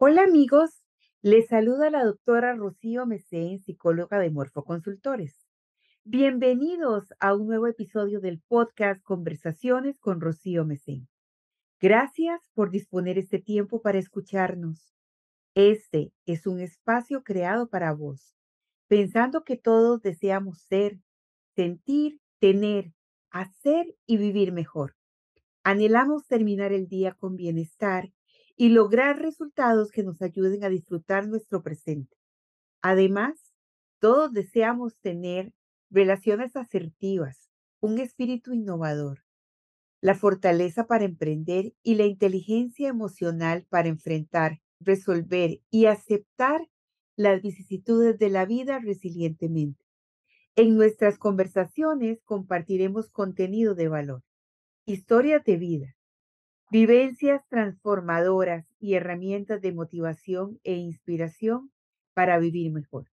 Hola amigos, les saluda la doctora Rocío Mesén, psicóloga de Morfoconsultores. Bienvenidos a un nuevo episodio del podcast Conversaciones con Rocío Mesén. Gracias por disponer este tiempo para escucharnos. Este es un espacio creado para vos, pensando que todos deseamos ser, sentir, tener, hacer y vivir mejor. Anhelamos terminar el día con bienestar y lograr resultados que nos ayuden a disfrutar nuestro presente. Además, todos deseamos tener relaciones asertivas, un espíritu innovador, la fortaleza para emprender y la inteligencia emocional para enfrentar, resolver y aceptar las vicisitudes de la vida resilientemente. En nuestras conversaciones compartiremos contenido de valor, historias de vida, vivencias transformadoras y herramientas de motivación e inspiración para vivir mejor.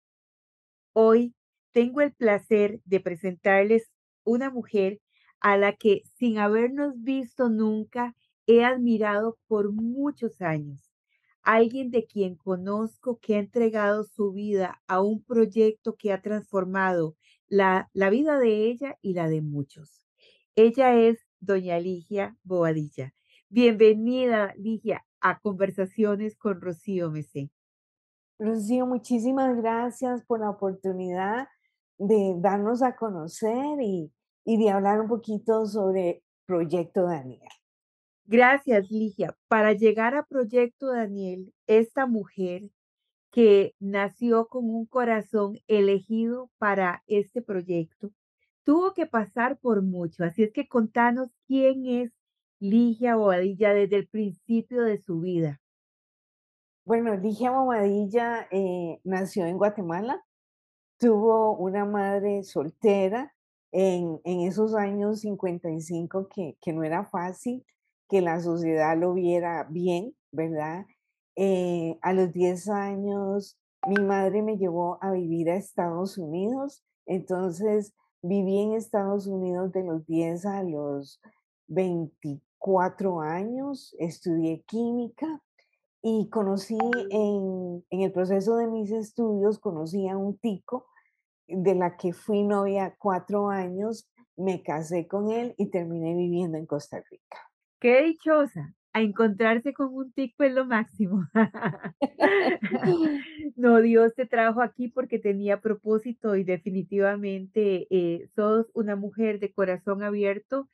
Hoy tengo el placer de presentarles una mujer a la que, sin habernos visto nunca, he admirado por muchos años. Alguien de quien conozco que ha entregado su vida a un proyecto que ha transformado la vida de ella y la de muchos. Ella es doña Ligia Bobadilla. Bienvenida, Ligia, a Conversaciones con Rocío Mesé. Rocío, muchísimas gracias por la oportunidad de darnos a conocer y de hablar un poquito sobre Proyecto Daniel. Gracias, Ligia. Para llegar a Proyecto Daniel, esta mujer que nació con un corazón elegido para este proyecto, tuvo que pasar por mucho. Así es que contanos quién es Ligia Bobadilla desde el principio de su vida. Bueno, Ligia Bobadilla nació en Guatemala, tuvo una madre soltera en esos años 55 que no era fácil que la sociedad lo viera bien, ¿verdad? A los 10 años mi madre me llevó a vivir a Estados Unidos, entonces viví en Estados Unidos de los 10 a los 24 años, estudié química y conocí en el proceso de mis estudios, conocí a un tico de la que fui novia 4 años, me casé con él y terminé viviendo en Costa Rica. Qué dichosa. A encontrarse con un tico es lo máximo. No, Dios te trajo aquí porque tenía propósito y definitivamente sos una mujer de corazón abierto.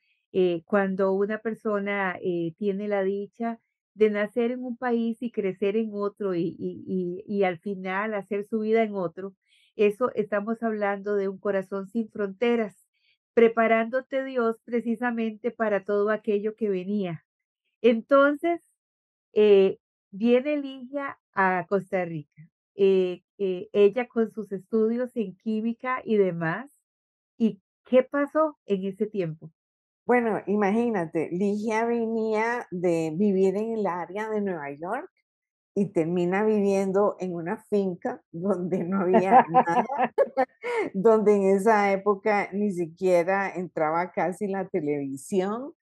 Cuando una persona tiene la dicha de nacer en un país y crecer en otro y al final hacer su vida en otro, eso estamos hablando de un corazón sin fronteras, preparándote Dios precisamente para todo aquello que venía. Entonces, eh, viene Ligia a Costa Rica, ella con sus estudios en química y demás. ¿Y qué pasó en ese tiempo? Bueno, imagínate, Ligia venía de vivir en el área de Nueva York y termina viviendo en una finca donde no había nada, donde en esa época ni siquiera entraba casi la televisión.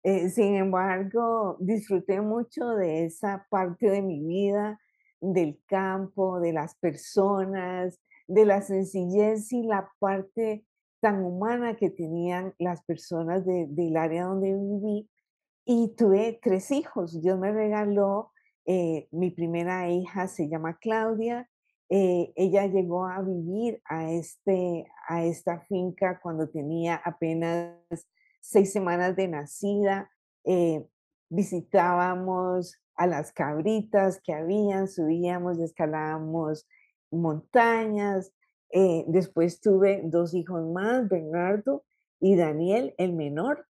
Sin embargo, disfruté mucho de esa parte de mi vida, del campo, de las personas, de la sencillez y la parte tan humana que tenían las personas del área donde viví. Y tuve 3 hijos. Dios me regaló, mi primera hija se llama Claudia. Ella llegó a vivir a esta finca cuando tenía apenas 6 semanas de nacida. Eh, Visitábamos a las cabritas que habían, subíamos y escalábamos montañas. Después tuve 2 hijos más, Bernardo y Daniel, el menor.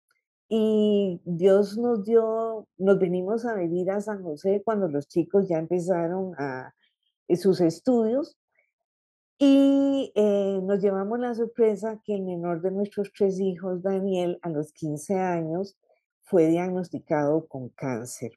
Y Dios nos venimos a vivir a San José cuando los chicos ya empezaron sus estudios y nos llevamos la sorpresa que el menor de nuestros 3 hijos, Daniel, a los 15 años, fue diagnosticado con cáncer.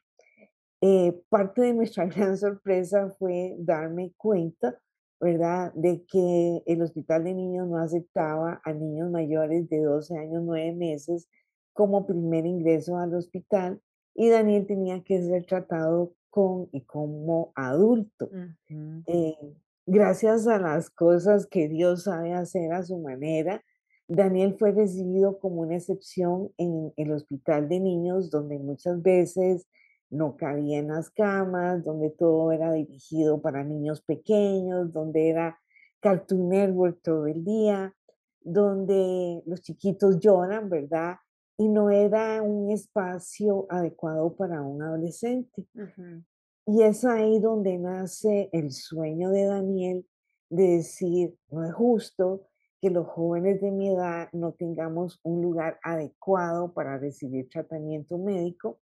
Parte de nuestra gran sorpresa fue darme cuenta, ¿verdad?, de que el hospital de niños no aceptaba a niños mayores de 12 años, 9 meses como primer ingreso al hospital y Daniel tenía que ser tratado con y como adulto. Ujú. Eh, Gracias a las cosas que Dios sabe hacer a su manera, Daniel fue recibido como una excepción en el hospital de niños, donde muchas veces no cabía en las camas, donde todo era dirigido para niños pequeños, donde era Cartoon Network todo el día, donde los chiquitos lloran, ¿verdad? Y no era un espacio adecuado para un adolescente. Ujú. Y es ahí donde nace el sueño de Daniel de decir, no es justo que los jóvenes de mi edad no tengamos un lugar adecuado para recibir tratamiento médico.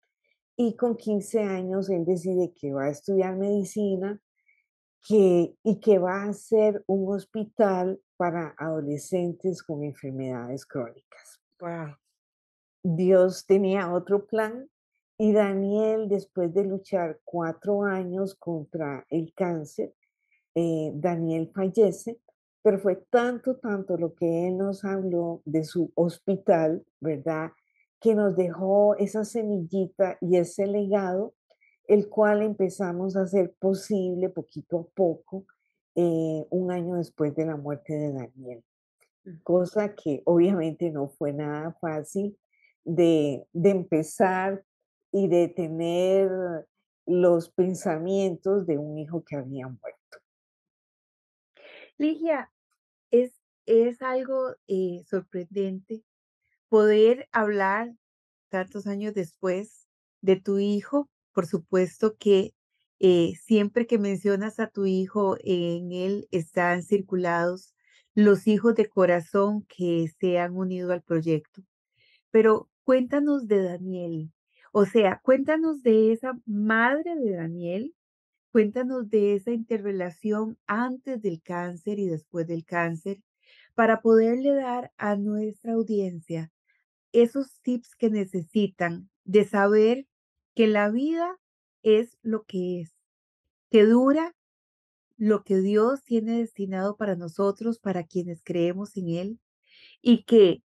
Y con 15 años él decide que va a estudiar medicina y que va a hacer un hospital para adolescentes con enfermedades crónicas. Guau. Dios tenía otro plan y Daniel, después de luchar 4 años contra el cáncer, Daniel fallece, pero fue tanto, tanto lo que él nos habló de su hospital, ¿verdad? Que nos dejó esa semillita y ese legado, el cual empezamos a hacer posible poquito a poco, un año después de la muerte de Daniel, cosa que obviamente no fue nada fácil de empezar y de tener los pensamientos de un hijo que había muerto. Ligia, es, es algo sorprendente poder hablar tantos años después de tu hijo. Por supuesto que siempre que mencionas a tu hijo, en él están circulados los hijos de corazón que se han unido al proyecto. Pero cuéntanos de Daniel, o sea, cuéntanos de esa madre de Daniel. Cuéntanos de esa interrelación antes del cáncer y después del cáncer para poderle dar a nuestra audiencia esos tips que necesitan de saber que la vida es lo que es, que dura lo que Dios tiene destinado para nosotros, para quienes creemos en Él, y que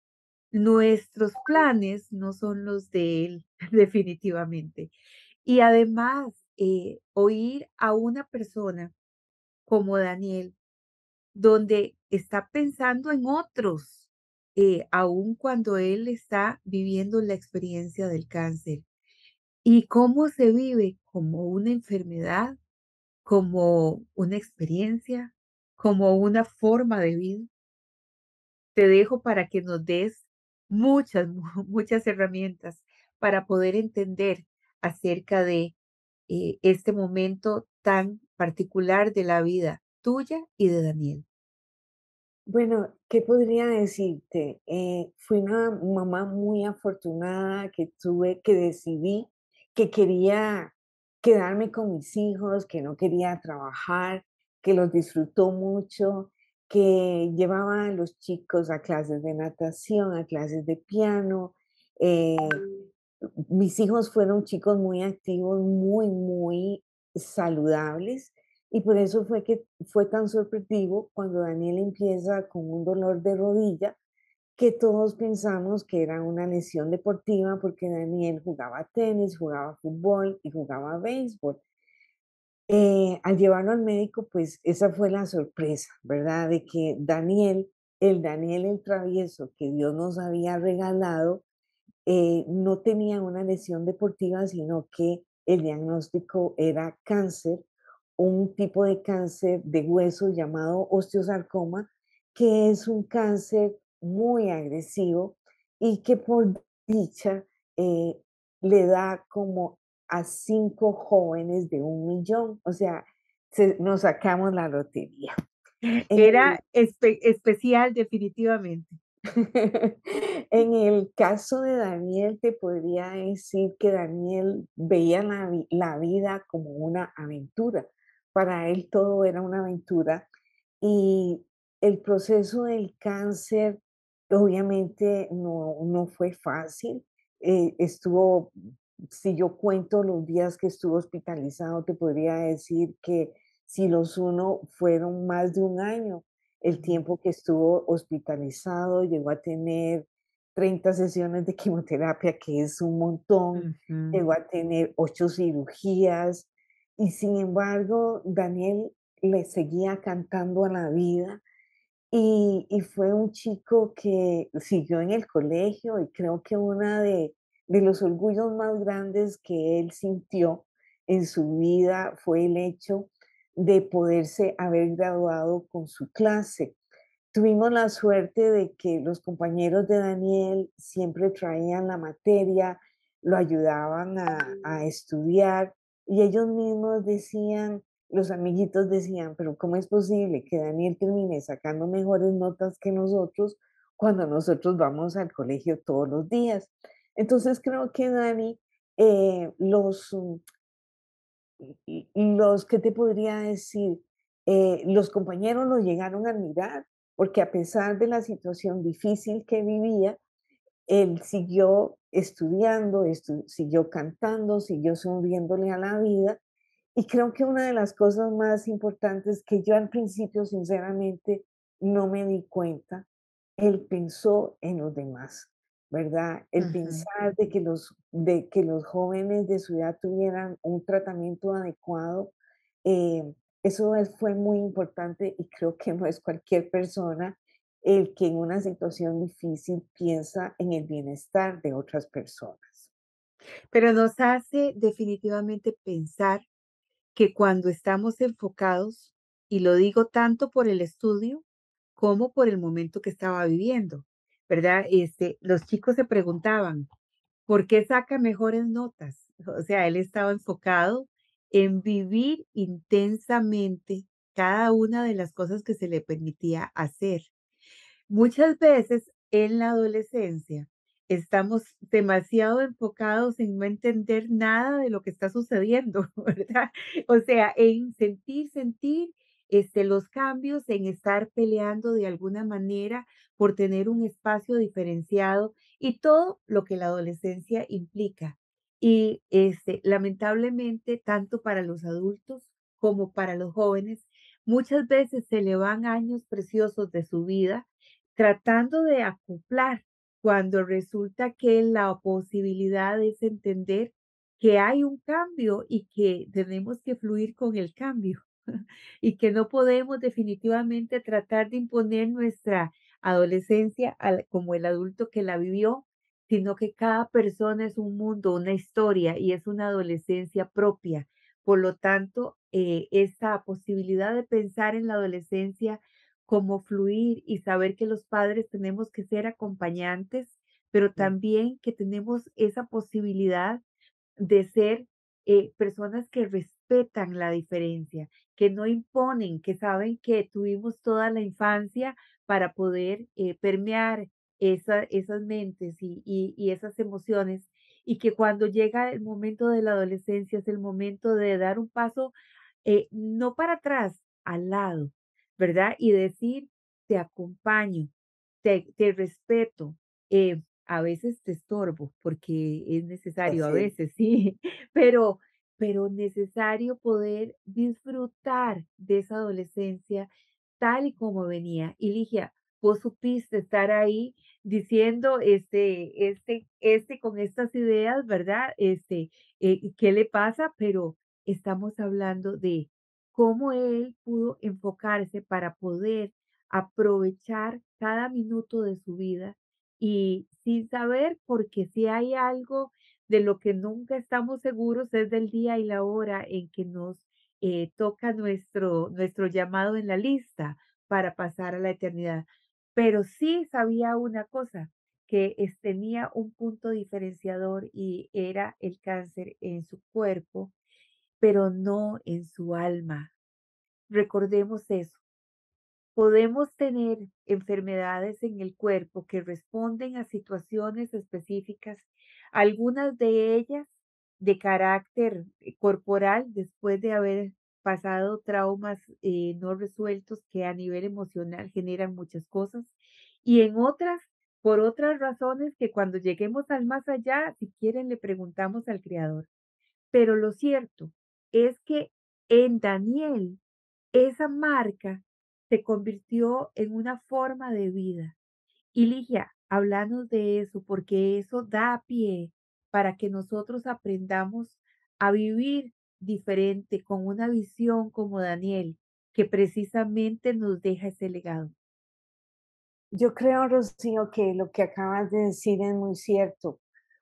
nuestros planes no son los de Él, definitivamente. Y además, oír a una persona como Daniel, donde está pensando en otros, aun cuando él está viviendo la experiencia del cáncer. Y cómo se vive como una enfermedad, como una experiencia, como una forma de vida. Te dejo para que nos des muchas, muchas herramientas para poder entender acerca de este momento tan particular de la vida tuya y de Daniel. Bueno, ¿qué podría decirte? Fui una mamá muy afortunada que decidí que quería quedarme con mis hijos, que no quería trabajar, que los disfrutó mucho, que llevaba a los chicos a clases de natación, a clases de piano. eh, Mis hijos fueron chicos muy activos, muy, muy saludables, y por eso fue que fue tan sorpresivo cuando Daniel empieza con un dolor de rodilla, que todos pensamos que era una lesión deportiva, porque Daniel jugaba tenis, jugaba fútbol y jugaba béisbol. Al llevarlo al médico, pues esa fue la sorpresa, ¿verdad? De que Daniel el travieso que Dios nos había regalado, no tenía una lesión deportiva, sino que el diagnóstico era cáncer, un tipo de cáncer de hueso llamado osteosarcoma, que es un cáncer muy agresivo y que por dicha eh, le da como a 5 jóvenes de 1 millón, o sea, nos sacamos la lotería. En Era especial definitivamente. En el caso de Daniel, te podría decir que Daniel veía la vida como una aventura. Para él todo era una aventura y el proceso del cáncer obviamente no fue fácil. Estuvo, si yo cuento los días que estuvo hospitalizado, te podría decir que si los uno fueron más de un año el Ujú, tiempo que estuvo hospitalizado. Llegó a tener 30 sesiones de quimioterapia, que es un montón, ujú. llegó a tener 8 cirugías, y sin embargo, Daniel le seguía cantando a la vida y fue un chico que siguió en el colegio y creo que una de los orgullos más grandes que él sintió en su vida fue el hecho de poderse haber graduado con su clase. Tuvimos la suerte de que los compañeros de Daniel siempre traían la materia, lo ayudaban a estudiar y ellos mismos decían, los amiguitos decían, pero ¿cómo es posible que Daniel termine sacando mejores notas que nosotros cuando nosotros vamos al colegio todos los días? Entonces creo que Dani, los, ¿qué te podría decir? Los compañeros lo llegaron a admirar porque a pesar de la situación difícil que vivía, él siguió estudiando, siguió cantando, siguió sonriéndole a la vida. Y creo que una de las cosas más importantes que yo al principio, sinceramente, no me di cuenta, él pensó en los demás, ¿verdad? El Ujú. pensar de que los jóvenes de su edad tuvieran un tratamiento adecuado, eh, fue muy importante y creo que no es cualquier persona el que en una situación difícil piensa en el bienestar de otras personas. Pero nos hace definitivamente pensar que cuando estamos enfocados, y lo digo tanto por el estudio como por el momento que estaba viviendo, ¿verdad? Los chicos se preguntaban, ¿por qué saca mejores notas? O sea, él estaba enfocado en vivir intensamente cada una de las cosas que se le permitía hacer. Muchas veces en la adolescencia estamos demasiado enfocados en no entender nada de lo que está sucediendo, ¿verdad? O sea, en sentir los cambios, en estar peleando de alguna manera por tener un espacio diferenciado y todo lo que la adolescencia implica. Y lamentablemente, tanto para los adultos como para los jóvenes, muchas veces se le van años preciosos de su vida tratando de acoplar cuando resulta que la posibilidad es entender que hay un cambio y que tenemos que fluir con el cambio y que no podemos definitivamente tratar de imponer nuestra adolescencia como el adulto que la vivió, sino que cada persona es un mundo, una historia y es una adolescencia propia. Por lo tanto, esta posibilidad de pensar en la adolescencia como fluir y saber que los padres tenemos que ser acompañantes, pero Mm, también que tenemos esa posibilidad de ser personas que respetan la diferencia, que no imponen, que saben que tuvimos toda la infancia para poder permear esas mentes y esas emociones, y que cuando llega el momento de la adolescencia es el momento de dar un paso, no para atrás, al lado, ¿verdad? Y decir, te acompaño, te respeto, a veces te estorbo porque es necesario, a así es. veces sí, pero, pero necesario poder disfrutar de esa adolescencia tal y como venía. Y Ligia, vos supiste estar ahí diciendo, con estas ideas, ¿verdad? ¿Qué le pasa? Pero estamos hablando de cómo él pudo enfocarse para poder aprovechar cada minuto de su vida y sin saber, porque si hay algo de lo que nunca estamos seguros es del día y la hora en que nos toca nuestro llamado en la lista para pasar a la eternidad. Pero sí sabía una cosa, que tenía un punto diferenciador y era el cáncer en su cuerpo, pero no en su alma. Recordemos eso. Podemos tener enfermedades en el cuerpo que responden a situaciones específicas, algunas de ellas de carácter corporal después de haber pasado traumas no resueltos que a nivel emocional generan muchas cosas, y en otras por otras razones que cuando lleguemos al más allá, si quieren, le preguntamos al Creador. Pero lo cierto es que en Daniel esa marca se convirtió en una forma de vida. Y Ligia, háblanos de eso, porque eso da pie para que nosotros aprendamos a vivir diferente con una visión como Daniel, que precisamente nos deja ese legado? Yo creo, Rocío, que lo que acabas de decir es muy cierto.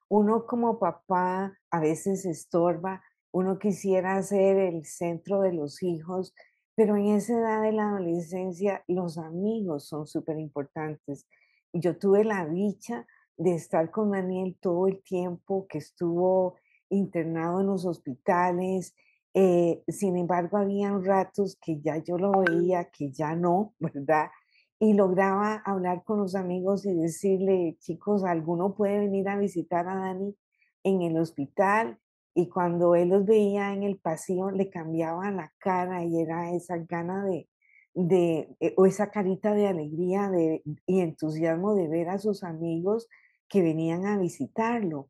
Uno como papá a veces estorba, uno quisiera ser el centro de los hijos, pero en esa edad de la adolescencia los amigos son súper importantes. Yo tuve la dicha de estar con Daniel todo el tiempo que estuvo internado en los hospitales. Sin embargo, habían ratos que ya yo lo veía, que ya no, ¿verdad? Y lograba hablar con los amigos y decirle: "Chicos, ¿alguno puede venir a visitar a Dani en el hospital?". Y cuando él los veía en el pasillo, le cambiaba la cara y era esa gana o esa carita de alegría y entusiasmo de ver a sus amigos que venían a visitarlo.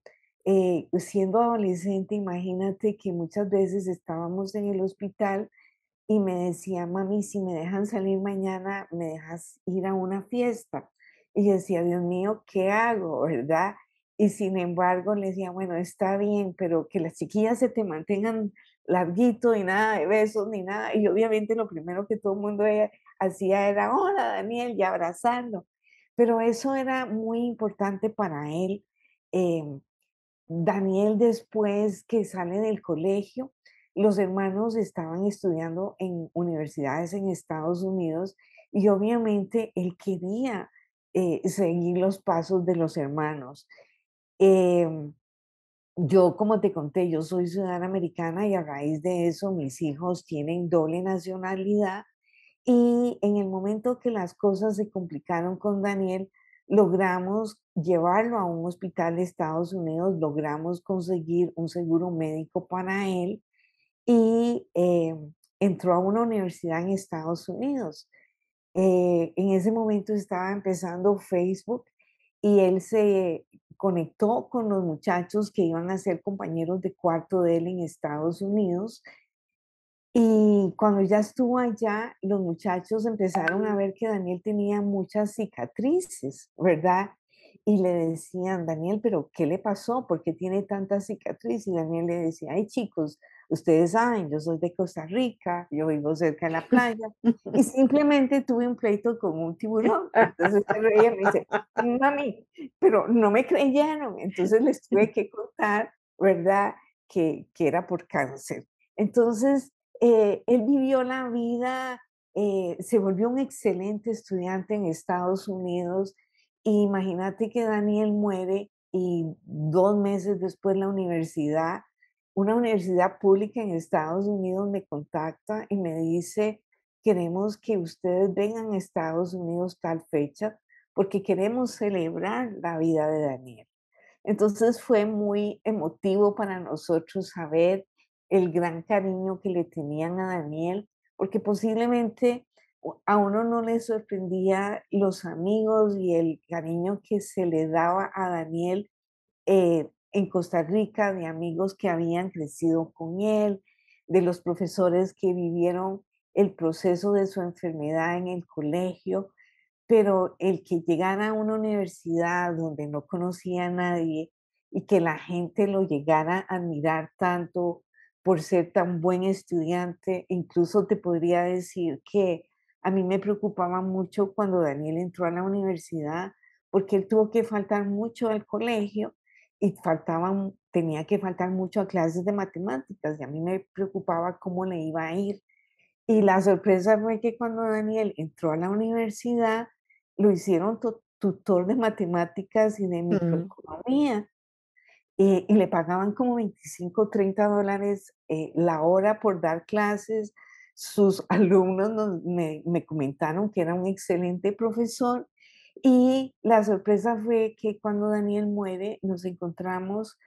Siendo adolescente, imagínate que muchas veces estábamos en el hospital y me decía: "Mami, si me dejan salir mañana, ¿me dejas ir a una fiesta?". Y yo decía: "Dios mío, ¿qué hago?", ¿verdad? Y sin embargo, le decía: "Bueno, está bien, pero que las chiquillas se te mantengan larguito y nada de besos ni nada". Y obviamente lo primero que todo el mundo hacía era: "Hola, Daniel", y abrazarlo. Pero eso era muy importante para él. em, Daniel, después que sale del colegio, los hermanos estaban estudiando en universidades en Estados Unidos y obviamente él quería seguir los pasos de los hermanos. Em, yo, como te conté, yo soy ciudadana americana y a raíz de eso mis hijos tienen doble nacionalidad y en el momento que las cosas se complicaron con Daniel, logramos llevarlo a un hospital de Estados Unidos, logramos conseguir un seguro médico para él y entró a una universidad en Estados Unidos. En ese momento estaba empezando Facebook y él se conectó con los muchachos que iban a ser compañeros de cuarto de él en Estados Unidos y cuando ya estuvo allá, los muchachos empezaron a ver que Daniel tenía muchas cicatrices, ¿verdad? Y le decían: "Daniel, ¿pero qué le pasó? ¿Por qué tiene tantas cicatrices?". Y Daniel le decía: "Ay, chicos, ustedes saben, yo soy de Costa Rica, yo vivo cerca de la playa y simplemente tuve un pleito con un tiburón". Entonces se reía y me dice: "Mami", pero no me creyeron. Entonces les tuve que contar, ¿verdad? Que era por cáncer. Entonces, él vivió la vida, se volvió un excelente estudiante en Estados Unidos. Imagínate que Daniel muere y 2 meses después una universidad pública en Estados Unidos me contacta y me dice: "Queremos que ustedes vengan a Estados Unidos tal fecha, porque queremos celebrar la vida de Daniel". Entonces fue muy emotivo para nosotros saber el gran cariño que le tenían a Daniel, porque posiblemente a uno no le sorprendía los amigos y el cariño que se le daba a Daniel en Costa Rica, de amigos que habían crecido con él, de los profesores que vivieron el proceso de su enfermedad en el colegio, pero el que llegara a una universidad donde no conocía a nadie y que la gente lo llegara a admirar tanto por ser tan buen estudiante, incluso te podría decir que a mí me preocupaba mucho cuando Daniel entró a la universidad, porque él tuvo que faltar mucho al colegio y tenía que faltar mucho a clases de matemáticas y a mí me preocupaba cómo le iba a ir. Y la sorpresa fue que cuando Daniel entró a la universidad, lo hicieron tutor de matemáticas y de Mm. microeconomía, y le pagaban como 25 $30 la hora por dar clases. Sus alumnos me comentaron que era un excelente profesor y la sorpresa fue que cuando Daniel muere nos encontramos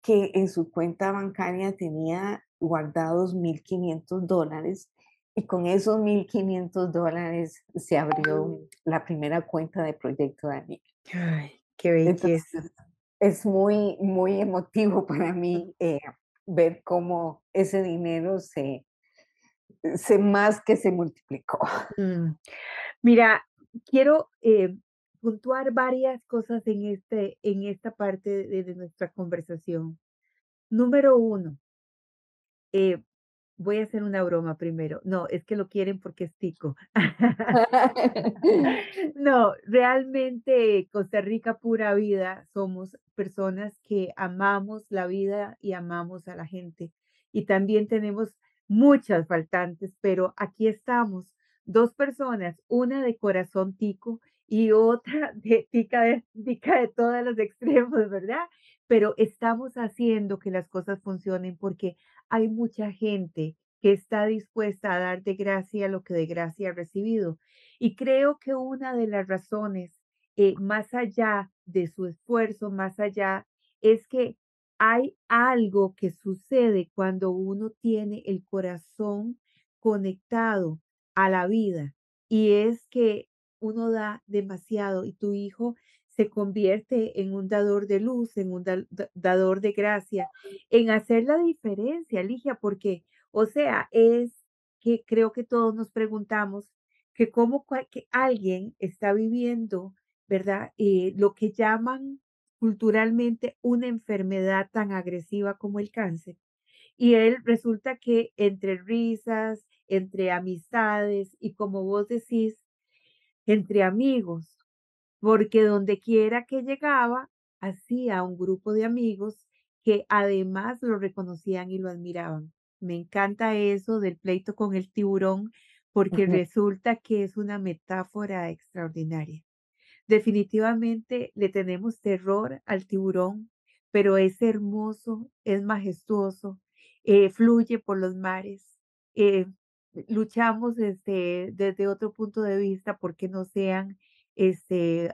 que en su cuenta bancaria tenía guardados $1,500 y con esos $1,500 se abrió la primera cuenta de Proyecto Daniel. Ay, qué belleza. Entonces, es muy, muy emotivo para mí, ver cómo ese dinero se más que se multiplicó. Mm. Mira, quiero, puntuar varias cosas en esta parte de nuestra conversación. Número uno, Voy a hacer una broma primero. No, es que lo quieren porque es tico. No, realmente Costa Rica pura vida, somos personas que amamos la vida y amamos a la gente. Y también tenemos muchas faltantes, pero aquí estamos, 2 personas, una de corazón tico y otra de tica de todos los extremos, ¿verdad? Pero estamos haciendo que las cosas funcionen porque hay mucha gente que está dispuesta a dar de gracia lo que de gracia ha recibido. Y creo que una de las razones, más allá de su esfuerzo, más allá, es que hay algo que sucede cuando uno tiene el corazón conectado a la vida, y es que uno da demasiado y tu hijo se convierte en un dador de luz, en un dador de gracia, en hacer la diferencia, Ligia, porque, o sea, es que creo que todos nos preguntamos que cómo que alguien está viviendo, ¿verdad? Lo que llaman culturalmente una enfermedad tan agresiva como el cáncer. Y él resulta que entre risas, entre amistades y como vos decís, entre amigos, porque donde quiera que llegaba, hacía un grupo de amigos que además lo reconocían y lo admiraban. Me encanta eso del pleito con el tiburón, porque Ujú, resulta que es una metáfora extraordinaria. Definitivamente le tenemos terror al tiburón, pero es hermoso, es majestuoso, fluye por los mares. eh, Luchamos desde otro punto de vista porque no sean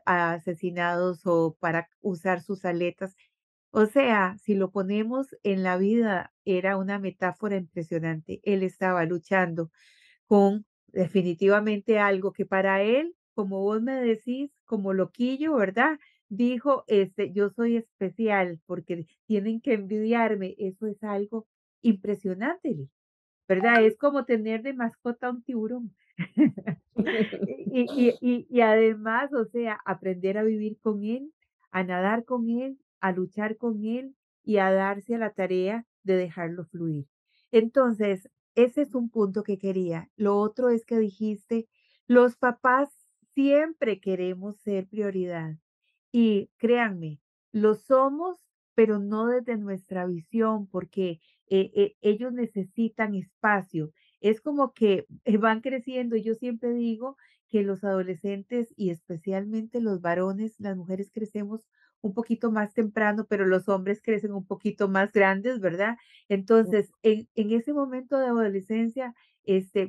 asesinados o para usar sus aletas. O sea, si lo ponemos en la vida, era una metáfora impresionante. Él estaba luchando con definitivamente algo que para él, como vos me decís, como loquillo, ¿verdad? Dijo, yo soy especial porque tienen que envidiarme. Eso es algo impresionante, ¿verdad? Es como tener de mascota un tiburón. Y además, o sea, aprender a vivir con él, a nadar con él, a luchar con él y a darse a la tarea de dejarlo fluir. Entonces, ese es un punto que quería. Lo otro es que dijiste, los papás siempre queremos ser prioridad. Y créanme, lo somos, pero no desde nuestra visión, porque ellos necesitan espacio. Es como que van creciendo. Yo siempre digo que los adolescentes y especialmente los varones, las mujeres crecemos un poquito más temprano, pero los hombres crecen un poquito más grandes, ¿verdad? Entonces, en ese momento de adolescencia,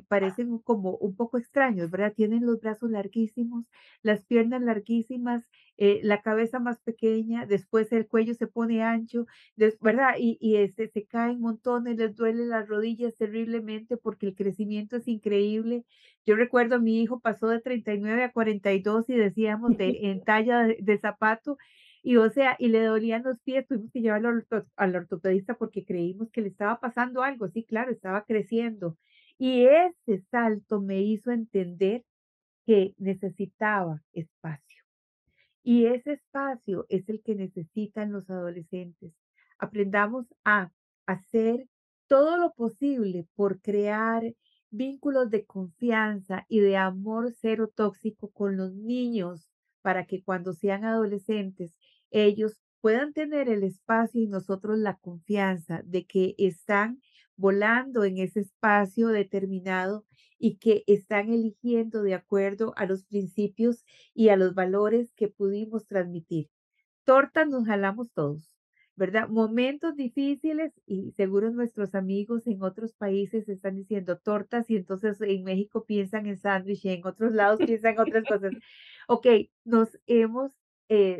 parecen como un poco extraños, ¿verdad? Tienen los brazos larguísimos, las piernas larguísimas, la cabeza más pequeña, después el cuello se pone ancho, ¿verdad? Se caen montones, les duelen las rodillas terriblemente porque el crecimiento es increíble. Yo recuerdo a mi hijo pasó de 39 a 42 y decíamos en talla de zapato, y o sea, y le dolían los pies, tuvimos que llevarlo al ortopedista porque creímos que le estaba pasando algo. Sí, claro, estaba creciendo. Y ese salto me hizo entender que necesitaba espacio. Y ese espacio es el que necesitan los adolescentes. Aprendamos a hacer todo lo posible por crear vínculos de confianza y de amor cero tóxico con los niños para que cuando sean adolescentes ellos puedan tener el espacio y nosotros la confianza de que están volando en ese espacio determinado y que están eligiendo de acuerdo a los principios y a los valores que pudimos transmitir. Tortas nos jalamos todos, ¿verdad? Momentos difíciles y seguro nuestros amigos en otros países están diciendo tortas y entonces en México piensan en sándwich y en otros lados piensan otras cosas. Ok, nos hemos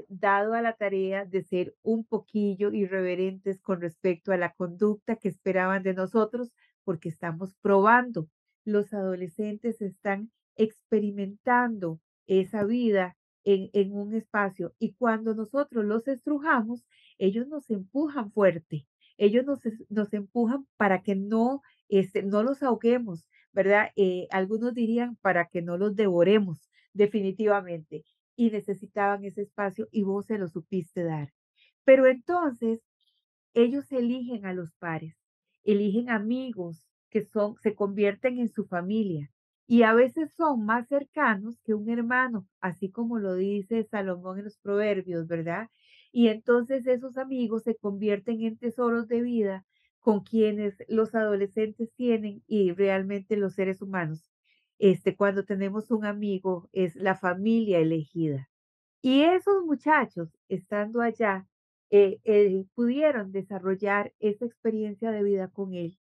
dado a la tarea de ser un poquillo irreverentes con respecto a la conducta que esperaban de nosotros porque estamos probando. Los adolescentes están experimentando esa vida en un espacio. Y cuando nosotros los estrujamos, ellos nos empujan fuerte. Ellos nos empujan para que no los ahoguemos, ¿verdad? Algunos dirían para que no los devoremos, definitivamente. Y necesitaban ese espacio y vos se lo supiste dar. Pero entonces ellos eligen a los pares, eligen amigos, que se convierten en su familia y a veces son más cercanos que un hermano, así como lo dice Salomón en los Proverbios, ¿verdad? Y entonces esos amigos se convierten en tesoros de vida con quienes los adolescentes tienen y realmente los seres humanos. Cuando tenemos un amigo, es la familia elegida. Y esos muchachos, estando allá, pudieron desarrollar esa experiencia de vida con él.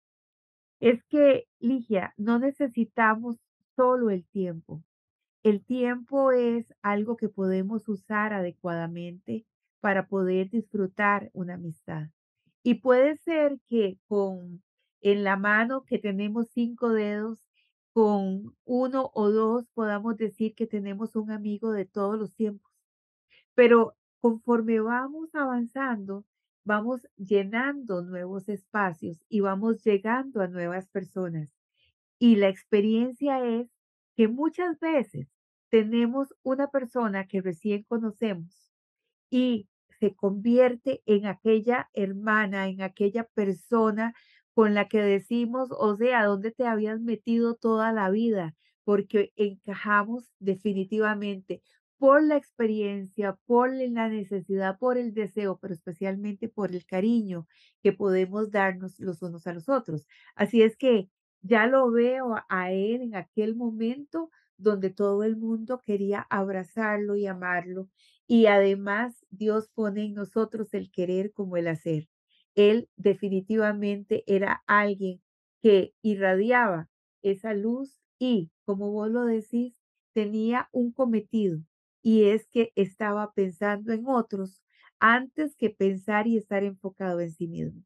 Es que, Ligia, no necesitamos solo el tiempo. El tiempo es algo que podemos usar adecuadamente para poder disfrutar una amistad. Y puede ser que con en la mano que tenemos 5 dedos, con uno o 2 podamos decir que tenemos un amigo de todos los tiempos. Pero conforme vamos avanzando, vamos llenando nuevos espacios y vamos llegando a nuevas personas. Y la experiencia es que muchas veces tenemos una persona que recién conocemos y se convierte en aquella hermana, en aquella persona con la que decimos, o sea, ¿dónde te habías metido toda la vida? Porque encajamos definitivamente por la experiencia, por la necesidad, por el deseo, pero especialmente por el cariño que podemos darnos los unos a los otros. Así es que ya lo veo a él en aquel momento donde todo el mundo quería abrazarlo y amarlo y además, Dios pone en nosotros el querer como el hacer. Él definitivamente era alguien que irradiaba esa luz y, como vos lo decís, tenía un cometido y es que estaba pensando en otros antes que pensar y estar enfocado en sí mismo.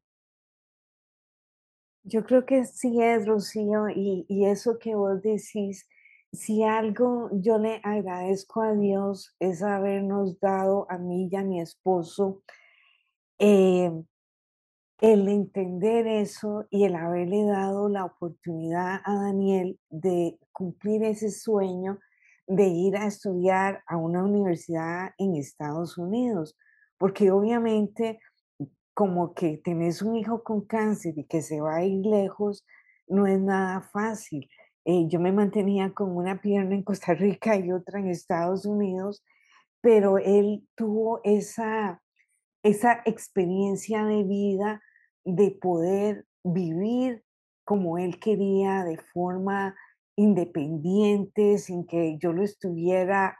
Yo creo que sí es, Rocío, y eso que vos decís, si algo yo le agradezco a Dios es habernos dado a mí y a mi esposo eh, el entender eso y el haberle dado la oportunidad a Daniel de cumplir ese sueño de ir a estudiar a una universidad en Estados Unidos, porque obviamente como que tenés un hijo con cáncer y que se va a ir lejos, no es nada fácil. Yo me mantenía con una pierna en Costa Rica y otra en Estados Unidos, pero él tuvo esa experiencia de vida de poder vivir como él quería, de forma independiente, sin que yo lo estuviera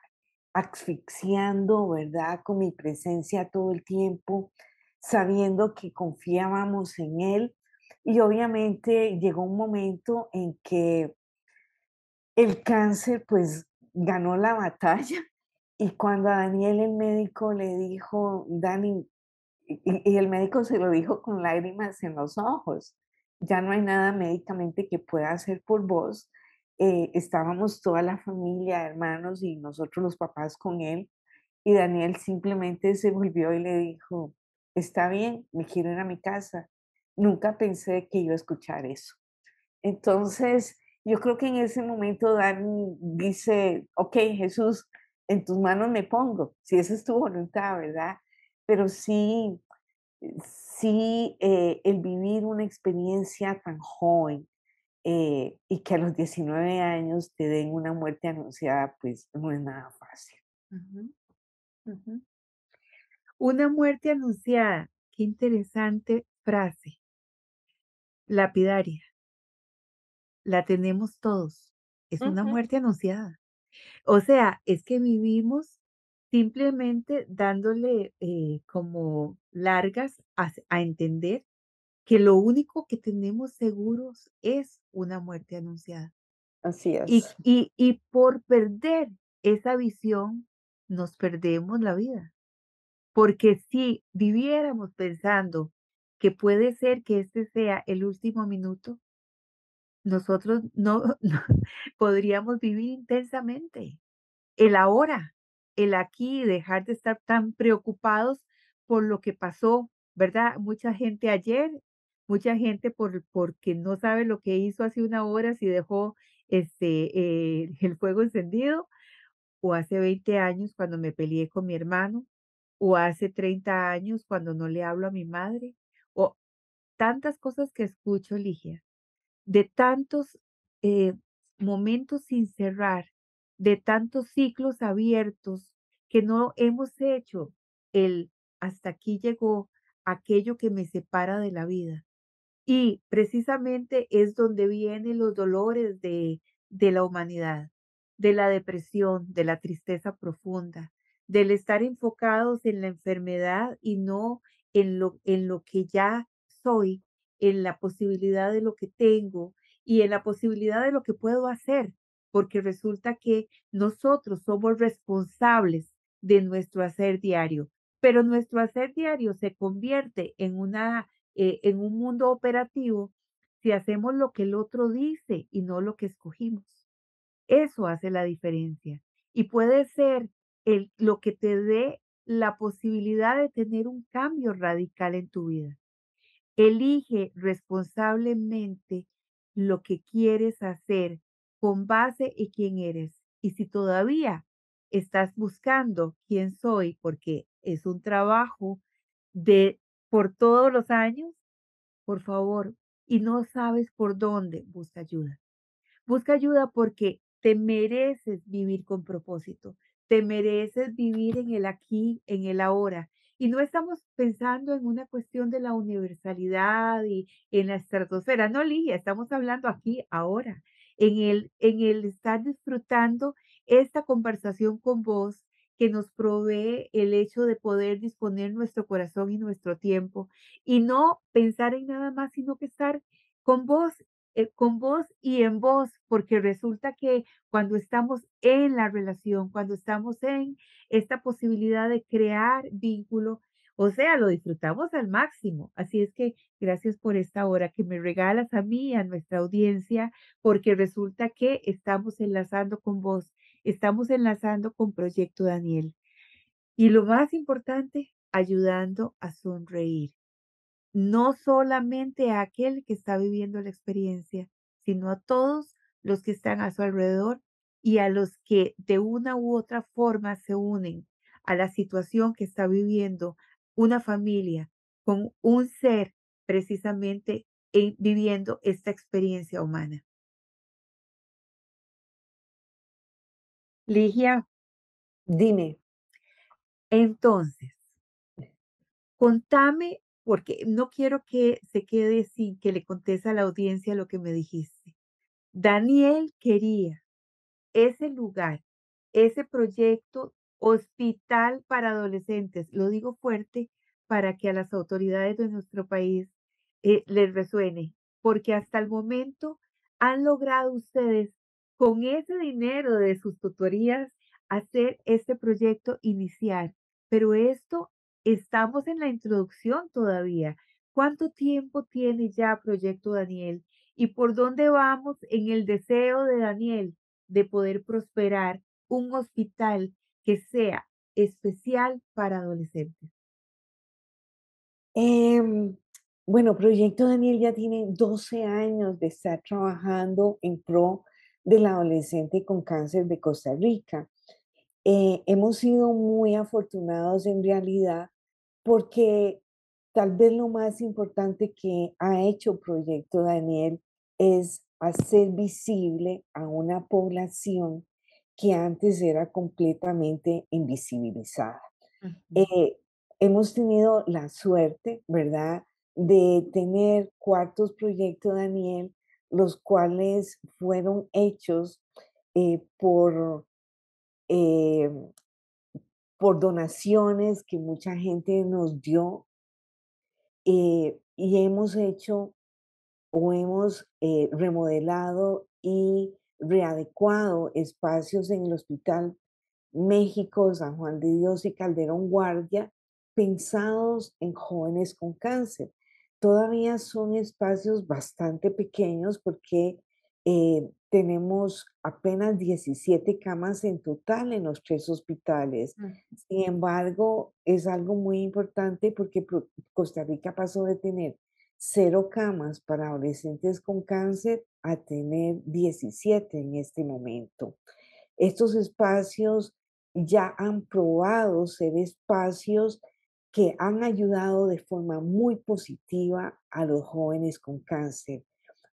asfixiando, ¿verdad? Con mi presencia todo el tiempo, sabiendo que confiábamos en él. Y obviamente llegó un momento en que el cáncer pues ganó la batalla y cuando a Daniel el médico le dijo, Dani, y el médico se lo dijo con lágrimas en los ojos. Ya no hay nada médicamente que pueda hacer por vos. Estábamos toda la familia, hermanos y nosotros los papás con él. Y Daniel simplemente se volvió y le dijo, está bien, me quiero ir a mi casa. Nunca pensé que iba a escuchar eso. Entonces, yo creo que en ese momento Dani dice, ok, Jesús, en tus manos me pongo, si esa es tu voluntad, ¿verdad? Pero sí, sí, el vivir una experiencia tan joven y que a los 19 años te den una muerte anunciada, pues no es nada fácil. Ujú, ujú. Una muerte anunciada. Qué interesante frase. Lapidaria. La tenemos todos. Es una Ujú. muerte anunciada. O sea, es que vivimos simplemente dándole como largas a entender que lo único que tenemos seguros es una muerte anunciada. Así Y, es. y, y por perder esa visión, nos perdemos la vida. Porque si viviéramos pensando que puede ser que este sea el último minuto, nosotros no, no podríamos vivir intensamente el ahora, el aquí, dejar de estar tan preocupados por lo que pasó, ¿verdad? Mucha gente ayer, mucha gente porque no sabe lo que hizo hace una hora, si dejó el fuego encendido, o hace 20 años cuando me peleé con mi hermano, o hace 30 años cuando no le hablo a mi madre, o tantas cosas que escucho, Ligia. de tantos eh, momentos sin cerrar, de tantos ciclos abiertos que no hemos hecho el hasta aquí llegó aquello que me separa de la vida. Y precisamente es donde vienen los dolores de la humanidad, de la depresión, de la tristeza profunda, del estar enfocados en la enfermedad y no en lo que ya soy, en la posibilidad de lo que tengo y en la posibilidad de lo que puedo hacer, porque resulta que nosotros somos responsables de nuestro hacer diario, pero nuestro hacer diario se convierte en un mundo operativo si hacemos lo que el otro dice y no lo que escogimos. Eso hace la diferencia. Y puede ser lo que te dé la posibilidad de tener un cambio radical en tu vida. Elige responsablemente lo que quieres hacer con base en quién eres. Y si todavía estás buscando quién soy, porque es un trabajo de por todos los años, por favor, y no sabes por dónde, busca ayuda. Busca ayuda porque te mereces vivir con propósito, te mereces vivir en el aquí, en el ahora. Y no estamos pensando en una cuestión de la universalidad y en la estratosfera, no, Ligia, estamos hablando aquí, ahora, en el estar disfrutando esta conversación con vos que nos provee el hecho de poder disponer nuestro corazón y nuestro tiempo y no pensar en nada más, sino que estar con vos con vos y en vos, porque resulta que cuando estamos en la relación, cuando estamos en esta posibilidad de crear vínculo, o sea, lo disfrutamos al máximo. Así es que gracias por esta hora que me regalas a mí y a nuestra audiencia, porque resulta que estamos enlazando con vos, estamos enlazando con Proyecto Daniel. Y lo más importante, ayudando a sonreír no solamente a aquel que está viviendo la experiencia, sino a todos los que están a su alrededor y a los que de una u otra forma se unen a la situación que está viviendo una familia con un ser precisamente viviendo esta experiencia humana. Ligia, Dime. entonces, contame, porque no quiero que se quede sin que le contes a la audiencia lo que me dijiste. Daniel quería ese lugar, ese proyecto hospital para adolescentes. Lo digo fuerte para que a las autoridades de nuestro país les resuene, porque hasta el momento han logrado ustedes con ese dinero de sus tutorías hacer este proyecto inicial. Pero esto estamos en la introducción todavía. ¿Cuánto tiempo tiene ya Proyecto Daniel? ¿Y por dónde vamos en el deseo de Daniel de poder prosperar un hospital que sea especial para adolescentes? Em, bueno, Proyecto Daniel ya tiene 12 años de estar trabajando en pro del adolescente con cáncer de Costa Rica. Hemos sido muy afortunados en realidad porque tal vez lo más importante que ha hecho Proyecto Daniel es hacer visible a una población que antes era completamente invisibilizada. Ujú. Eh, Hemos tenido la suerte, ¿verdad?, de tener cuartos Proyecto Daniel, los cuales fueron hechos por eh, por donaciones que mucha gente nos dio, y hemos hecho o hemos remodelado y readecuado espacios en el Hospital México, San Juan de Dios y Calderón Guardia, pensados en jóvenes con cáncer. Todavía son espacios bastante pequeños porque tenemos apenas 17 camas en total en los tres hospitales. Mm. Sin embargo, es algo muy importante porque Costa Rica pasó de tener 0 camas para adolescentes con cáncer a tener 17 en este momento. Estos espacios ya han probado ser espacios que han ayudado de forma muy positiva a los jóvenes con cáncer.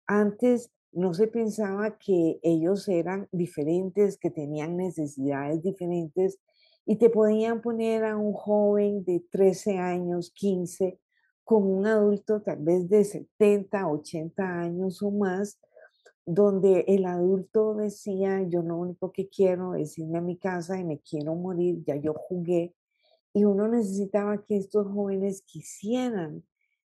Antes no se pensaba que ellos eran diferentes, que tenían necesidades diferentes y te podían poner a un joven de 13 años, 15, con un adulto tal vez de 70, 80 años o más, donde el adulto decía, yo lo único que quiero es irme a mi casa y me quiero morir, ya yo jugué, y uno necesitaba que estos jóvenes quisieran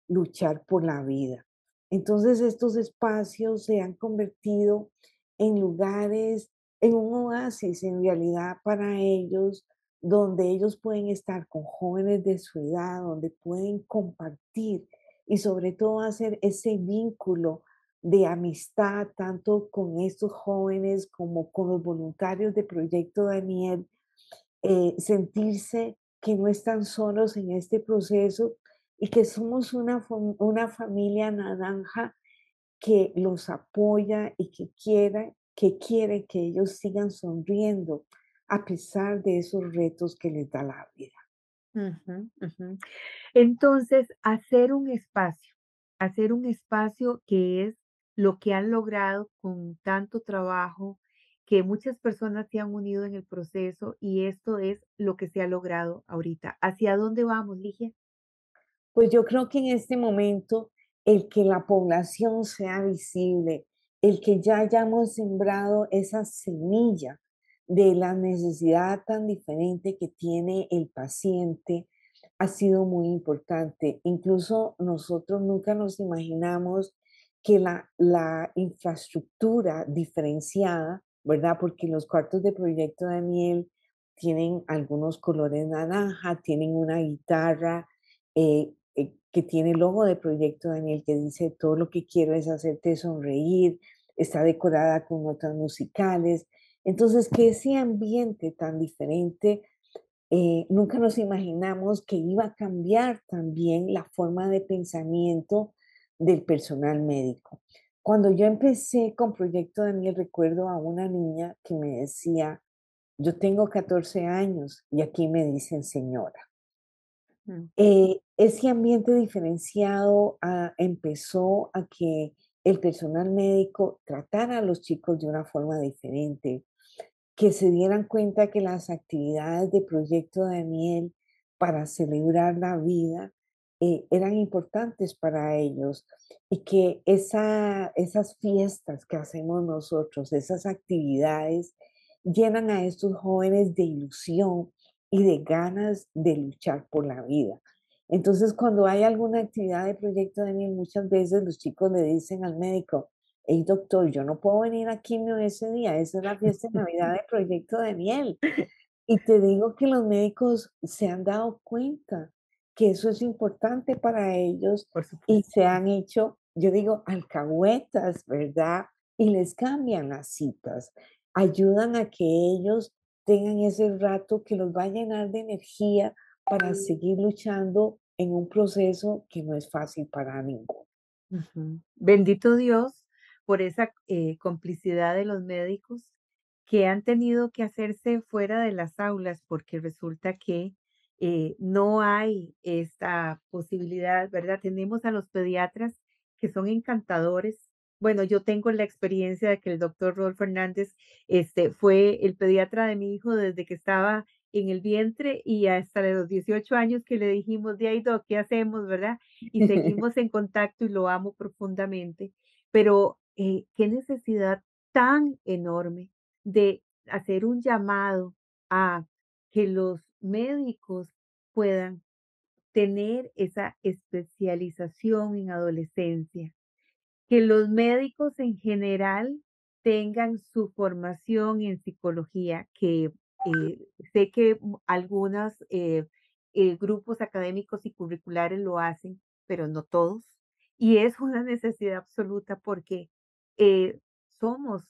luchar por la vida. Entonces estos espacios se han convertido en lugares, en un oasis en realidad para ellos, donde ellos pueden estar con jóvenes de su edad, donde pueden compartir y sobre todo hacer ese vínculo de amistad tanto con estos jóvenes como con los voluntarios de Proyecto Daniel, sentirse que no están solos en este proceso y que somos una familia naranja que los apoya y que quiere que ellos sigan sonriendo a pesar de esos retos que les da la vida. Ujú, ujú. Entonces, hacer un espacio que es lo que han logrado con tanto trabajo, que muchas personas se han unido en el proceso y esto es lo que se ha logrado ahorita. ¿Hacia dónde vamos, Ligia? Pues yo creo que en este momento el que la población sea visible, el que ya hayamos sembrado esa semilla de la necesidad tan diferente que tiene el paciente ha sido muy importante. Incluso nosotros nunca nos imaginamos que la infraestructura diferenciada, ¿verdad? Porque los cuartos de Proyecto Daniel tienen algunos colores naranja, tienen una guitarra, que tiene el logo de Proyecto Daniel, que dice: "Todo lo que quiero es hacerte sonreír", está decorada con notas musicales. Entonces, que ese ambiente tan diferente, nunca nos imaginamos que iba a cambiar también la forma de pensamiento del personal médico. Cuando yo empecé con Proyecto Daniel, recuerdo a una niña que me decía: "Yo tengo 14 años y aquí me dicen señora". Mm, Ese ambiente diferenciado, empezó a que el personal médico tratara a los chicos de una forma diferente, que se dieran cuenta que las actividades de Proyecto Daniel para celebrar la vida, eran importantes para ellos y que esas fiestas que hacemos nosotros, esas actividades, llenan a estos jóvenes de ilusión y de ganas de luchar por la vida. Entonces, cuando hay alguna actividad de Proyecto Daniel, muchas veces los chicos le dicen al médico: "Hey, doctor, yo no puedo venir a quimio ese día, esa es la fiesta de Navidad de Proyecto Daniel". Y te digo que los médicos se han dado cuenta que eso es importante para ellos por y supuesto. se han hecho, yo digo, alcahuetas, ¿verdad? Y les cambian las citas, ayudan a que ellos tengan ese rato que los va a llenar de energía para seguir luchando en un proceso que no es fácil para ninguno. Ujú. Bendito Dios por esa complicidad de los médicos que han tenido que hacerse fuera de las aulas porque resulta que no hay esta posibilidad, ¿verdad? Tenemos a los pediatras que son encantadores. Bueno, yo tengo la experiencia de que el doctor Rodolfo Hernández fue el pediatra de mi hijo desde que estaba en el vientre y hasta los 18 años que le dijimos, de ahí, doc, ¿qué hacemos, verdad? Y seguimos en contacto y lo amo profundamente, pero qué necesidad tan enorme de hacer un llamado a que los médicos puedan tener esa especialización en adolescencia, que los médicos en general tengan su formación en psicología, que sé que algunos grupos académicos y curriculares lo hacen, pero no todos. Y es una necesidad absoluta porque eh, somos,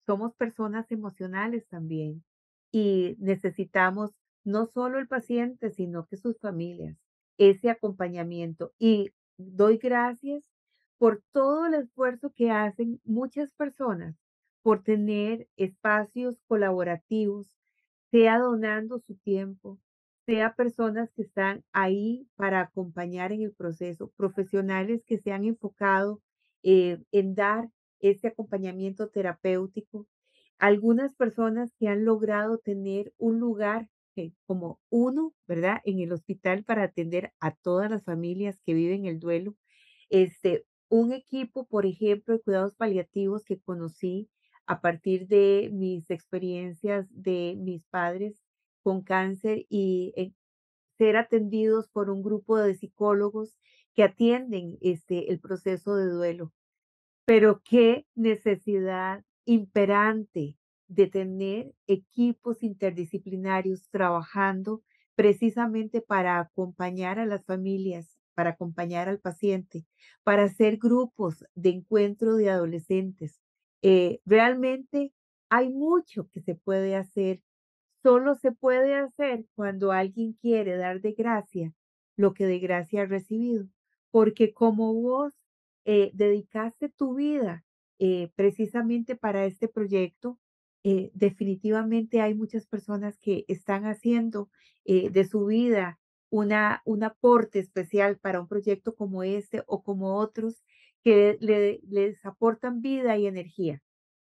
somos personas emocionales también y necesitamos no solo el paciente, sino que sus familias, ese acompañamiento. Y doy gracias por todo el esfuerzo que hacen muchas personas por tener espacios colaborativos, sea donando su tiempo, sea personas que están ahí para acompañar en el proceso, profesionales que se han enfocado en dar este acompañamiento terapéutico. Algunas personas que han logrado tener un lugar como uno, ¿verdad? En el hospital para atender a todas las familias que viven el duelo. Un equipo, por ejemplo, de cuidados paliativos que conocí a partir de mis experiencias de mis padres con cáncer y ser atendidos por un grupo de psicólogos que atienden el proceso de duelo. Pero qué necesidad imperante de tener equipos interdisciplinarios trabajando precisamente para acompañar a las familias, para acompañar al paciente, para hacer grupos de encuentro de adolescentes. Realmente hay mucho que se puede hacer. Solo se puede hacer cuando alguien quiere dar de gracia lo que de gracia ha recibido, porque como vos dedicaste tu vida precisamente para este proyecto, definitivamente hay muchas personas que están haciendo de su vida un aporte especial para un proyecto como este o como otros que les aportan vida y energía,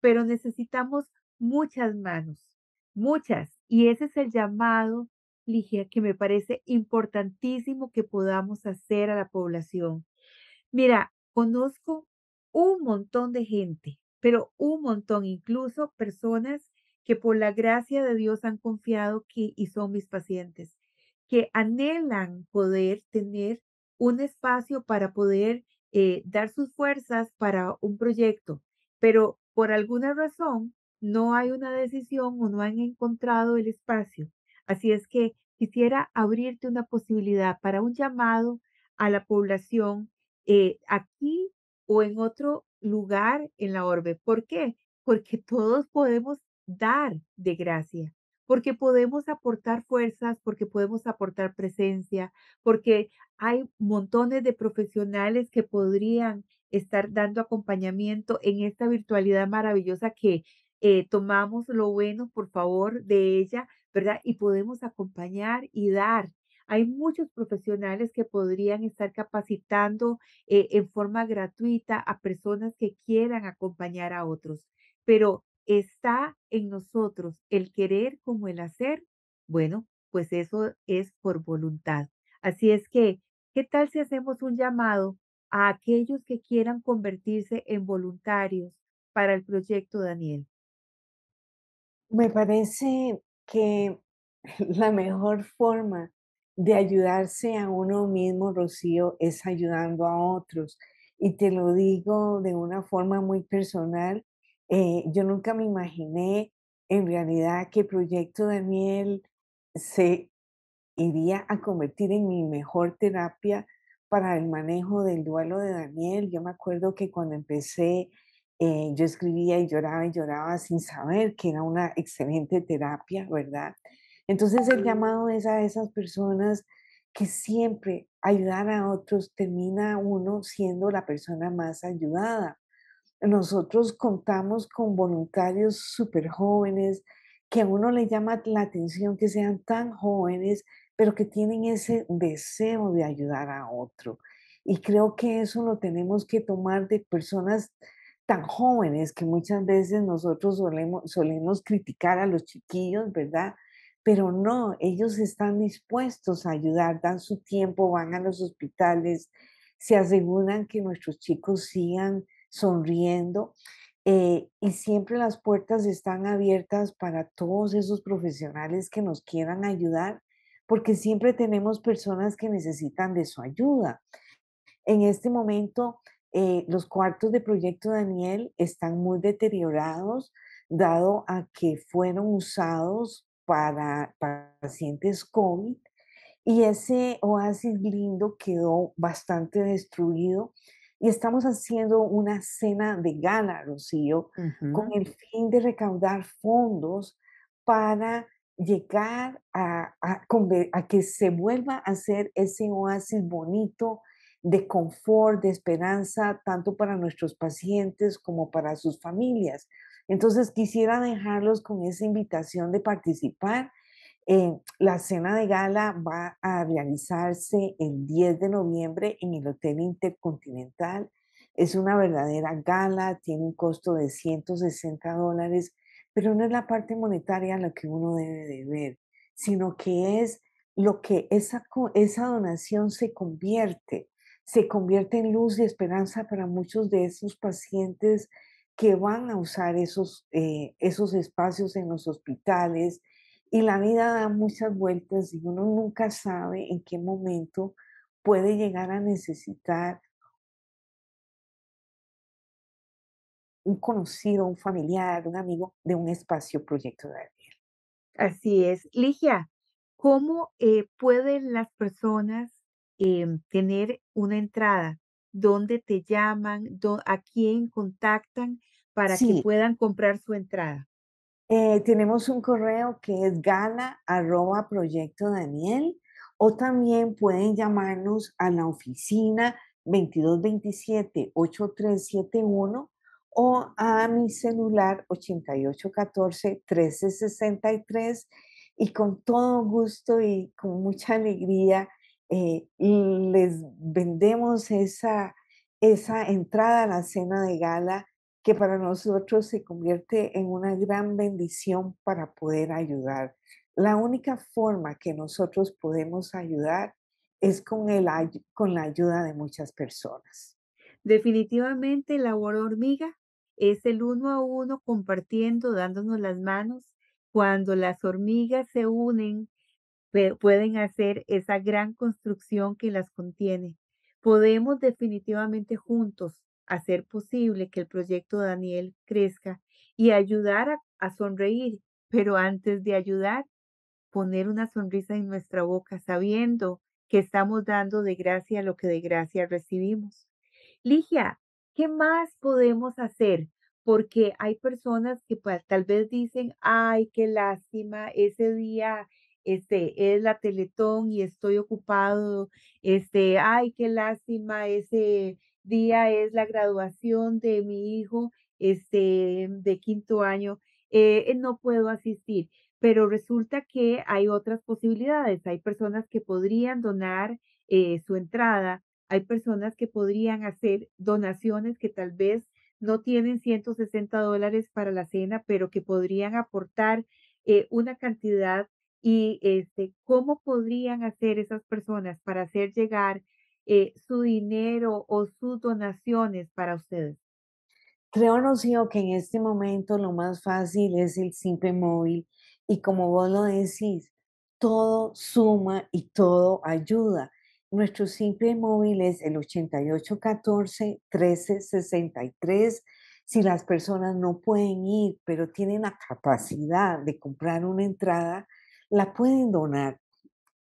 pero necesitamos muchas manos, muchas. Y ese es el llamado, Ligia, que me parece importantísimo que podamos hacer a la población. Mira, conozco un montón de gente, pero un montón, incluso personas que por la gracia de Dios han confiado que y son mis pacientes, que anhelan poder tener un espacio para poder dar sus fuerzas para un proyecto, pero por alguna razón no hay una decisión o no han encontrado el espacio. Así es que quisiera abrirte una posibilidad para un llamado a la población aquí o en otro lugar en la orbe. ¿Por qué? Porque todos podemos dar de gracia, porque podemos aportar fuerzas, porque podemos aportar presencia, porque hay montones de profesionales que podrían estar dando acompañamiento en esta virtualidad maravillosa que tomamos lo bueno, por favor, de ella, ¿verdad? Y podemos acompañar y dar. Hay muchos profesionales que podrían estar capacitando en forma gratuita a personas que quieran acompañar a otros, pero está en nosotros el querer como el hacer. Bueno, pues eso es por voluntad. Así es que, ¿qué tal si hacemos un llamado a aquellos que quieran convertirse en voluntarios para el proyecto Daniel? Me parece que la mejor forma de ayudarse a uno mismo, Rocío, es ayudando a otros. Y te lo digo de una forma muy personal. Yo nunca me imaginé en realidad que Proyecto Daniel se iría a convertir en mi mejor terapia para el manejo del duelo de Daniel. Yo me acuerdo que cuando empecé, yo escribía y lloraba sin saber que era una excelente terapia, ¿verdad? Entonces el llamado es a esas personas que siempre ayudar a otros termina uno siendo la persona más ayudada. Nosotros contamos con voluntarios súper jóvenes que a uno le llama la atención que sean tan jóvenes, pero que tienen ese deseo de ayudar a otro. Y creo que eso lo tenemos que tomar de personas tan jóvenes que muchas veces nosotros solemos criticar a los chiquillos, ¿verdad? Pero no, ellos están dispuestos a ayudar, dan su tiempo, van a los hospitales, se aseguran que nuestros chicos sigan sonriendo, y siempre las puertas están abiertas para todos esos profesionales que nos quieran ayudar, porque siempre tenemos personas que necesitan de su ayuda. En este momento, los cuartos de Proyecto Daniel están muy deteriorados, dado a que fueron usados para pacientes COVID y ese oasis lindo quedó bastante destruido y estamos haciendo una cena de gala, Rocío, con Ujú. el fin de recaudar fondos para llegar a que se vuelva a hacer ese oasis bonito de confort, de esperanza, tanto para nuestros pacientes como para sus familias. Entonces, quisiera dejarlos con esa invitación de participar. La cena de gala va a realizarse el 10 de noviembre en el Hotel Intercontinental. Es una verdadera gala, tiene un costo de $160, pero no es la parte monetaria lo que uno debe de ver, sino que es lo que esa donación se convierte en luz y esperanza para muchos de esos pacientes que van a usar esos espacios en los hospitales. Y la vida da muchas vueltas y uno nunca sabe en qué momento puede llegar a necesitar un conocido, un familiar, un amigo de un espacio Proyecto Daniel. Así es. Ligia, ¿cómo pueden las personas tener una entrada? ¿Dónde te llaman? ¿A quién contactan para que Sí, puedan comprar su entrada? tenemos un correo que es gala@proyecto Daniel, o también pueden llamarnos a la oficina 2227-8371 o a mi celular 8814-1363 y con todo gusto y con mucha alegría les vendemos esa entrada a la cena de gala que para nosotros se convierte en una gran bendición para poder ayudar. La única forma que nosotros podemos ayudar es con la ayuda de muchas personas. Definitivamente, labor hormiga es el uno a uno compartiendo, dándonos las manos. Cuando las hormigas se unen, pueden hacer esa gran construcción que las contiene. Podemos definitivamente juntos hacer posible que el proyecto Daniel crezca y ayudar a sonreír, pero antes de ayudar, poner una sonrisa en nuestra boca, sabiendo que estamos dando de gracia lo que de gracia recibimos. Ligia, ¿qué más podemos hacer? Porque hay personas que tal vez dicen, ay, qué lástima, ese día es la Teletón y estoy ocupado, ay, qué lástima, ese día es la graduación de mi hijo, de quinto año, no puedo asistir. Pero resulta que hay otras posibilidades. Hay personas que podrían donar su entrada, hay personas que podrían hacer donaciones que tal vez no tienen $160 para la cena, pero que podrían aportar una cantidad y cómo podrían hacer esas personas para hacer llegar su dinero o sus donaciones para ustedes. Creo, Rocío, que en este momento lo más fácil es el simple móvil y como vos lo decís, todo suma y todo ayuda. Nuestro simple móvil es el 8814-1363. Si las personas no pueden ir, pero tienen la capacidad de comprar una entrada, la pueden donar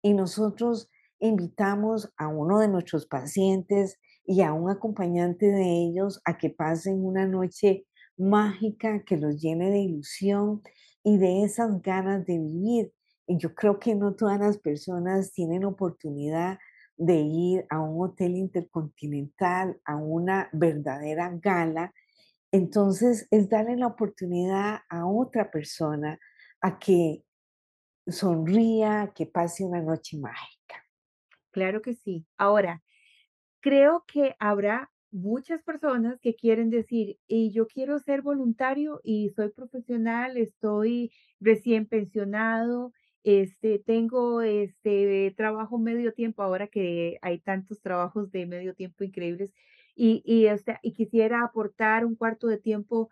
y nosotros invitamos a uno de nuestros pacientes y a un acompañante de ellos a que pasen una noche mágica que los llene de ilusión y de esas ganas de vivir. Y yo creo que no todas las personas tienen oportunidad de ir a un hotel intercontinental, a una verdadera gala. Entonces es darle la oportunidad a otra persona a que sonría, que pase una noche mágica. Claro que sí. Ahora, creo que habrá muchas personas que quieren decir, y yo quiero ser voluntario y soy profesional, estoy recién pensionado, tengo trabajo medio tiempo ahora que hay tantos trabajos de medio tiempo increíbles y quisiera aportar un cuarto de tiempo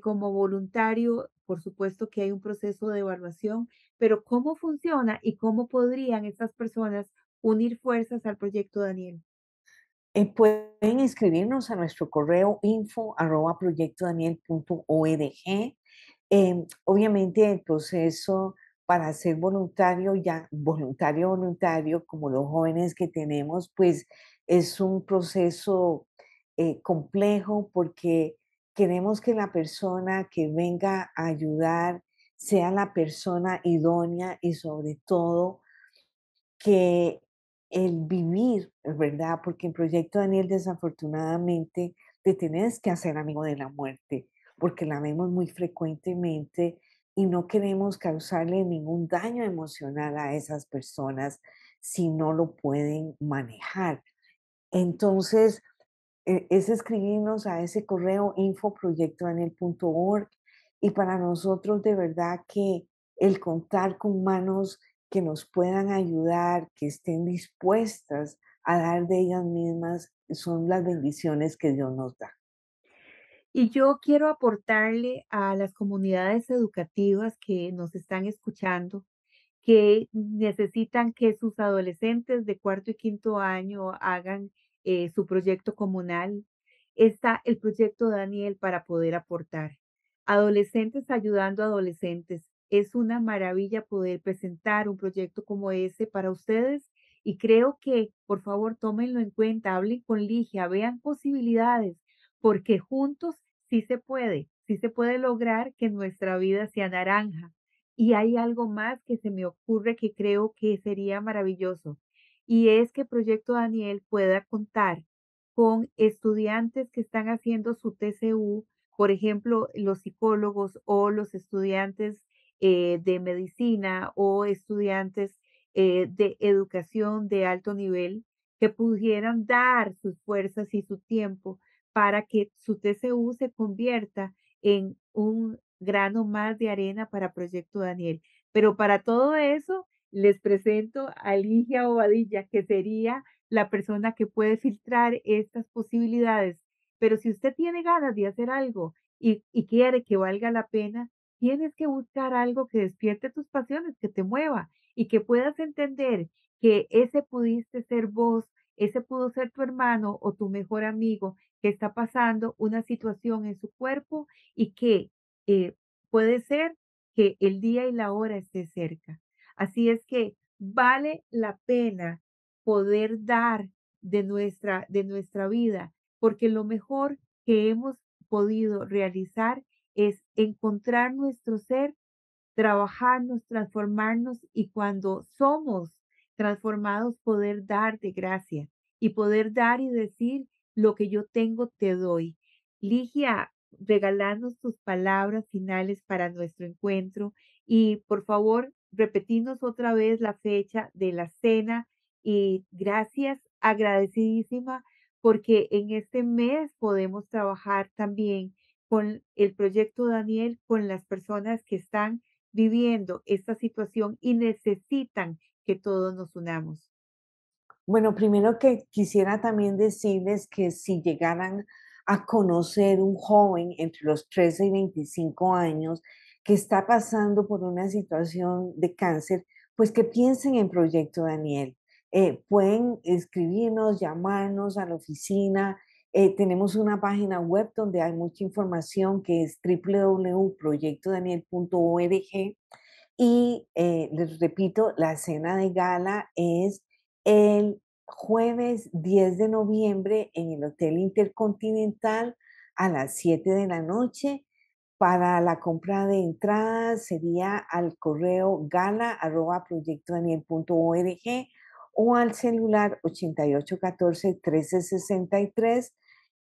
como voluntario. Por supuesto que hay un proceso de evaluación, pero ¿cómo funciona y cómo podrían estas personas unir fuerzas al proyecto Daniel? Pueden escribirnos a nuestro correo info@proyectodaniel.org. Obviamente el proceso para ser voluntario, ya voluntario, voluntario, como los jóvenes que tenemos, pues es un proceso complejo porque queremos que la persona que venga a ayudar sea la persona idónea y sobre todo que el vivir, ¿verdad? Porque en Proyecto Daniel, desafortunadamente, te tenés que hacer amigo de la muerte, porque la vemos muy frecuentemente y no queremos causarle ningún daño emocional a esas personas si no lo pueden manejar. Entonces, es escribirnos a ese correo info@proyectodaniel.org, y para nosotros de verdad que el contar con manos que nos puedan ayudar, que estén dispuestas a dar de ellas mismas, son las bendiciones que Dios nos da. Y yo quiero aportarle a las comunidades educativas que nos están escuchando, que necesitan que sus adolescentes de cuarto y quinto año hagan su proyecto comunal. Está el proyecto Daniel para poder aportar. Adolescentes ayudando a adolescentes. Es una maravilla poder presentar un proyecto como ese para ustedes y creo que, por favor, tómenlo en cuenta, hablen con Ligia, vean posibilidades, porque juntos sí se puede lograr que nuestra vida sea naranja. Y hay algo más que se me ocurre que creo que sería maravilloso, y es que Proyecto Daniel pueda contar con estudiantes que están haciendo su TCU, por ejemplo, los psicólogos o los estudiantes de medicina o estudiantes de educación de alto nivel que pudieran dar sus fuerzas y su tiempo para que su TCU se convierta en un grano más de arena para Proyecto Daniel. Pero para todo eso, les presento a Ligia Bobadilla, que sería la persona que puede filtrar estas posibilidades. Pero si usted tiene ganas de hacer algo y quiere que valga la pena, tienes que buscar algo que despierte tus pasiones, que te mueva y que puedas entender que ese pudiste ser vos, ese pudo ser tu hermano o tu mejor amigo que está pasando una situación en su cuerpo y que eh, puede ser que el día y la hora esté cerca. Así es que vale la pena poder dar de nuestra vida, porque lo mejor que hemos podido realizar es encontrar nuestro ser, trabajarnos, transformarnos y cuando somos transformados poder dar de gracia y poder dar y decir lo que yo tengo te doy. Ligia, regalarnos tus palabras finales para nuestro encuentro y por favor repetirnos otra vez la fecha de la cena y gracias, agradecidísima porque en este mes podemos trabajar también con el proyecto Daniel, con las personas que están viviendo esta situación y necesitan que todos nos unamos. Bueno, primero que quisiera también decirles que si llegaran a conocer un joven entre los 13 y 25 años que está pasando por una situación de cáncer, pues que piensen en Proyecto Daniel. Pueden escribirnos, llamarnos a la oficina. Tenemos una página web donde hay mucha información que es www.proyectodaniel.org. Y les repito, la cena de gala es el jueves 10 de noviembre en el Hotel Intercontinental a las 7 de la noche. Para la compra de entradas sería al correo gala@proyectodaniel.org o al celular 8814-1363,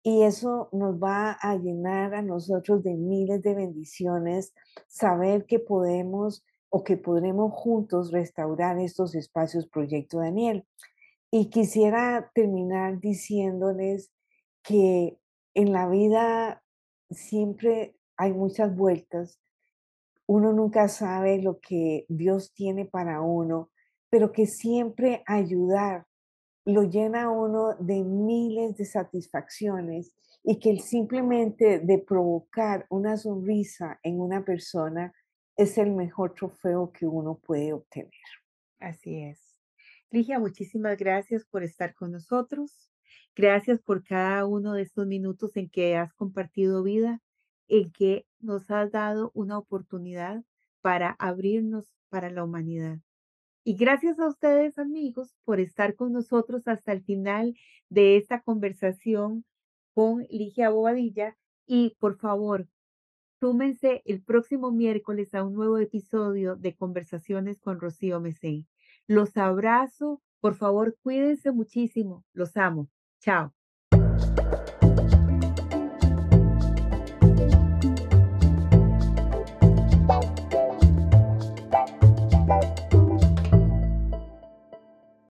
y eso nos va a llenar a nosotros de miles de bendiciones saber que podemos o que podremos juntos restaurar estos espacios Proyecto Daniel. Y quisiera terminar diciéndoles que en la vida siempre hay muchas vueltas. Uno nunca sabe lo que Dios tiene para uno, pero que siempre ayudar lo llena a uno de miles de satisfacciones, y que el simplemente de provocar una sonrisa en una persona es el mejor trofeo que uno puede obtener. Así es. Ligia, muchísimas gracias por estar con nosotros. Gracias por cada uno de estos minutos en que has compartido vida, en que nos has dado una oportunidad para abrirnos para la humanidad. Y gracias a ustedes, amigos, por estar con nosotros hasta el final de esta conversación con Ligia Bobadilla. Y por favor, súmense el próximo miércoles a un nuevo episodio de Conversaciones con Rocío Mesén. Los abrazo. Por favor, cuídense muchísimo. Los amo. Chao.